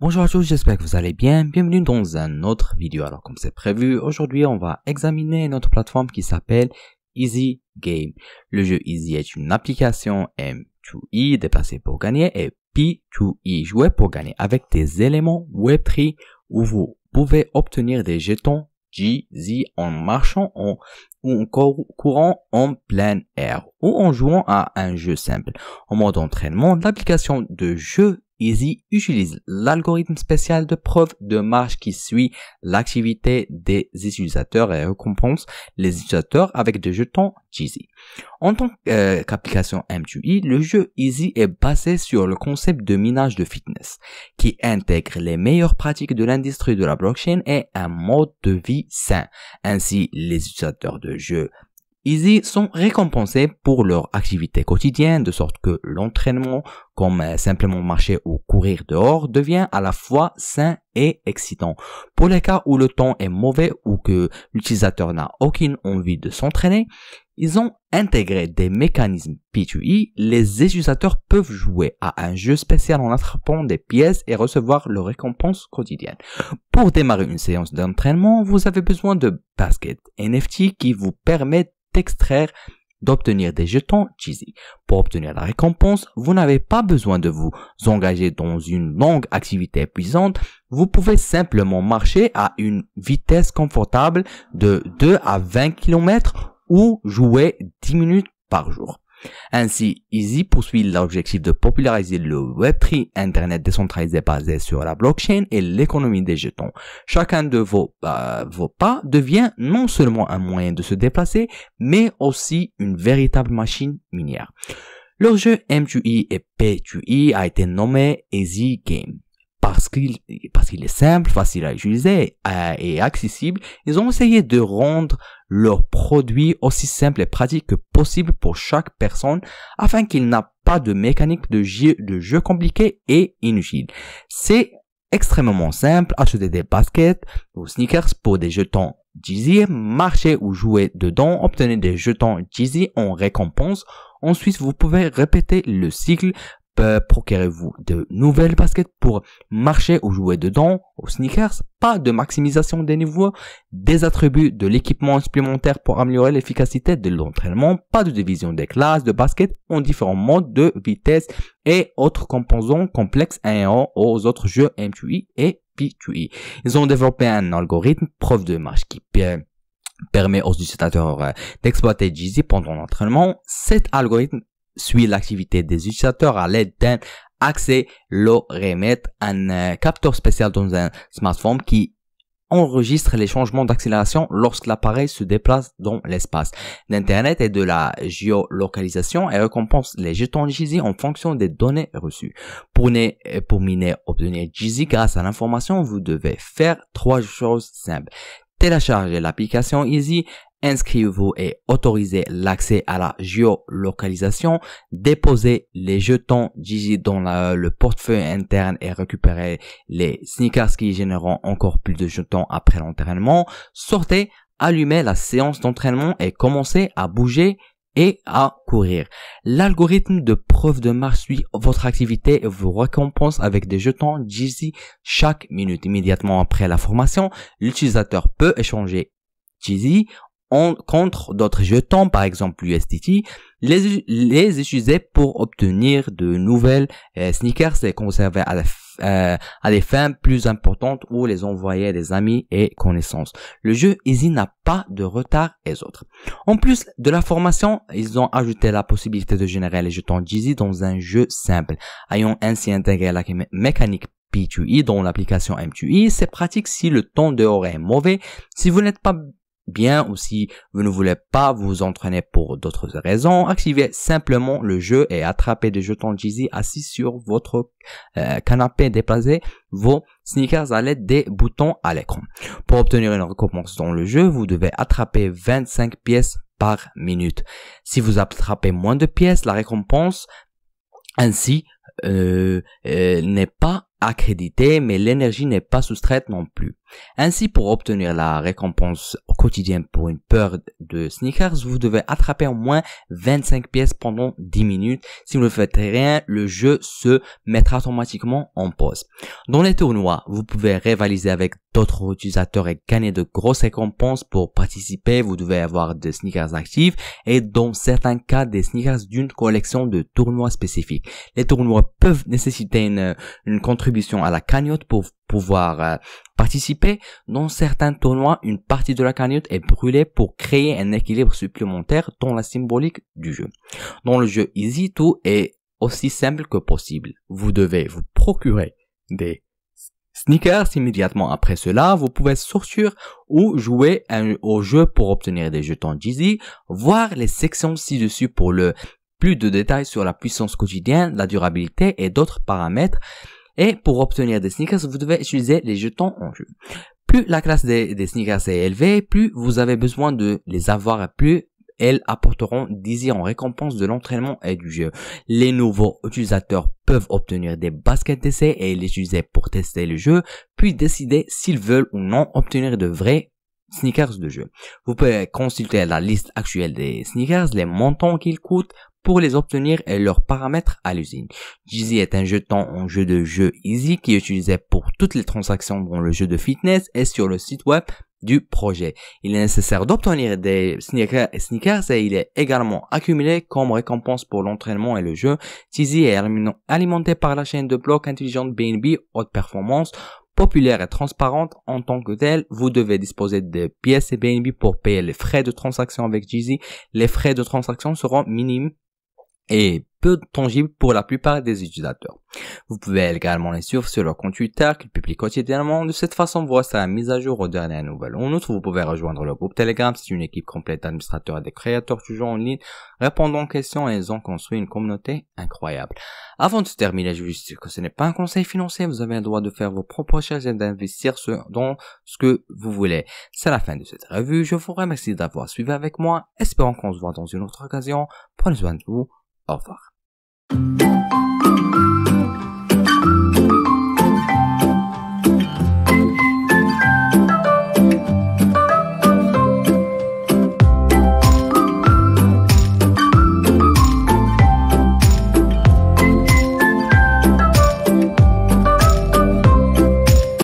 Bonjour à tous, j'espère que vous allez bien. Bienvenue dans une autre vidéo. Alors comme c'est prévu, aujourd'hui on va examiner notre plateforme qui s'appelle Easy Game. Le jeu Easy est une application M2E déplacée pour gagner et P2E jouer pour gagner avec des éléments Web3 où vous pouvez obtenir des jetons GZ en marchant ou en courant en plein air ou en jouant à un jeu simple. En mode entraînement, l'application de jeu Easy utilise l'algorithme spécial de preuve de marche qui suit l'activité des utilisateurs et récompense les utilisateurs avec des jetons GZ. En tant qu'application M2E, le jeu Easy est basé sur le concept de minage de fitness qui intègre les meilleures pratiques de l'industrie de la blockchain et un mode de vie sain. Ainsi, les utilisateurs de jeux Easy sont récompensés pour leur activité quotidienne de sorte que l'entraînement, comme simplement marcher ou courir dehors, devient à la fois sain et excitant. Pour les cas où le temps est mauvais ou que l'utilisateur n'a aucune envie de s'entraîner, ils ont intégré des mécanismes P2E. Les utilisateurs peuvent jouer à un jeu spécial en attrapant des pièces et recevoir leurs récompenses quotidiennes. Pour démarrer une séance d'entraînement, vous avez besoin de baskets NFT qui vous permettent d'obtenir des jetons GZ. Pour obtenir la récompense, vous n'avez pas besoin de vous engager dans une longue activité épuisante. Vous pouvez simplement marcher à une vitesse confortable de 2 à 20 km ou jouer 10 minutes par jour. Ainsi, Easy poursuit l'objectif de populariser le Web3, Internet décentralisé basé sur la blockchain et l'économie des jetons. Chacun de vos pas devient non seulement un moyen de se déplacer, mais aussi une véritable machine minière. Leur jeu M2E et P2E a été nommé Easy Game. Parce qu'il est simple, facile à utiliser et accessible, ils ont essayé de rendre leurs produits aussi simples et pratiques que possible pour chaque personne afin qu'il n'y ait pas de mécanique de jeu compliquée et inutile. C'est extrêmement simple, acheter des baskets ou sneakers pour des jetons GZ, marcher ou jouer dedans, obtenir des jetons GZ en récompense. Ensuite, vous pouvez répéter le cycle. Procurez-vous de nouvelles baskets pour marcher ou jouer dedans aux sneakers. Pas de maximisation des niveaux, des attributs de l'équipement supplémentaire pour améliorer l'efficacité de l'entraînement. Pas de division des classes de basket en différents modes de vitesse et autres composants complexes inhérents aux autres jeux M2E et P2E. Ils ont développé un algorithme preuve de marche qui permet aux utilisateurs d'exploiter GZ pendant l'entraînement. Cet algorithme suit l'activité des utilisateurs à l'aide d'un accéléromètre, un capteur spécial dans un smartphone qui enregistre les changements d'accélération lorsque l'appareil se déplace dans l'espace. L'Internet et de la géolocalisation et récompense les jetons GZ en fonction des données reçues. Pour miner obtenir GZ grâce à l'information, vous devez faire 3 choses simples. Télécharger l'application Easy, inscrivez-vous et autorisez l'accès à la géolocalisation, déposez les jetons GZ dans le portefeuille interne et récupérez les sneakers qui généreront encore plus de jetons après l'entraînement, sortez, allumez la séance d'entraînement et commencez à bouger et à courir. L'algorithme de preuve de marche suit votre activité et vous récompense avec des jetons GZ chaque minute. Immédiatement après la formation, l'utilisateur peut échanger GZ contre d'autres jetons, par exemple l'USDT, les utiliser pour obtenir de nouvelles sneakers, les conserver à des fins plus importantes ou les envoyer à des amis et connaissances. Le jeu Easy n'a pas de retard et autres. En plus de la formation, ils ont ajouté la possibilité de générer les jetons GZ dans un jeu simple, ayant ainsi intégré la mécanique P2E dans l'application M2E. C'est pratique si le temps dehors est mauvais, si vous n'êtes pas bien ou si vous ne voulez pas vous entraîner pour d'autres raisons, activez simplement le jeu et attrapez des jetons GZ assis sur votre canapé, déplacez vos sneakers à l'aide des boutons à l'écran. Pour obtenir une récompense dans le jeu, vous devez attraper 25 pièces par minute. Si vous attrapez moins de pièces, la récompense ainsi n'est pas accrédité, mais l'énergie n'est pas soustraite non plus. Ainsi, pour obtenir la récompense quotidienne pour une paire de sneakers, vous devez attraper au moins 25 pièces pendant 10 minutes. Si vous ne faites rien, le jeu se mettra automatiquement en pause. Dans les tournois, vous pouvez rivaliser avec d'autres utilisateurs et gagner de grosses récompenses. Pour participer, vous devez avoir des sneakers actifs et dans certains cas, des sneakers d'une collection de tournois spécifiques. Les tournois peuvent nécessiter une contribution à la cagnotte pour pouvoir participer. Dans certains tournois, une partie de la cagnotte est brûlée pour créer un équilibre supplémentaire dans la symbolique du jeu. Dans le jeu Easy, tout est aussi simple que possible. Vous devez vous procurer des sneakers immédiatement après cela. Vous pouvez sortir ou jouer au jeu pour obtenir des jetons Yeezy, voir les sections ci-dessus pour plus de détails sur la puissance quotidienne, la durabilité et d'autres paramètres. Et pour obtenir des sneakers, vous devez utiliser les jetons en jeu. Plus la classe des sneakers est élevée, plus vous avez besoin de les avoir et plus elles apporteront d'Easy en récompense de l'entraînement et du jeu. Les nouveaux utilisateurs peuvent obtenir des baskets d'essai et les utiliser pour tester le jeu, puis décider s'ils veulent ou non obtenir de vrais sneakers de jeu. Vous pouvez consulter la liste actuelle des sneakers, les montants qu'ils coûtent pour les obtenir et leurs paramètres à l'usine. Yeezy est un jeton en jeu de jeu Easy qui est utilisé pour toutes les transactions dans le jeu de fitness et sur le site web du projet. Il est nécessaire d'obtenir des sneakers et il est également accumulé comme récompense pour l'entraînement et le jeu. Yeezy est alimenté par la chaîne de blocs intelligente BNB haute performance, populaire et transparente en tant que telle. Vous devez disposer de pièces et BNB pour payer les frais de transaction avec Yeezy. Les frais de transaction seront minimes et peu tangibles pour la plupart des utilisateurs. Vous pouvez également les suivre sur leur compte Twitter qu'ils publient quotidiennement. De cette façon, vous resterez à mise à jour aux dernières nouvelles. En outre, vous pouvez rejoindre le groupe Telegram. C'est une équipe complète d'administrateurs et de créateurs du jeu en ligne répondant aux questions et ils ont construit une communauté incroyable. Avant de terminer, je veux juste dire que ce n'est pas un conseil financier. Vous avez le droit de faire vos propres recherches et d'investir dans ce que vous voulez. C'est la fin de cette revue. Je vous remercie d'avoir suivi avec moi. Espérons qu'on se voit dans une autre occasion. Prenez soin de vous. Au revoir.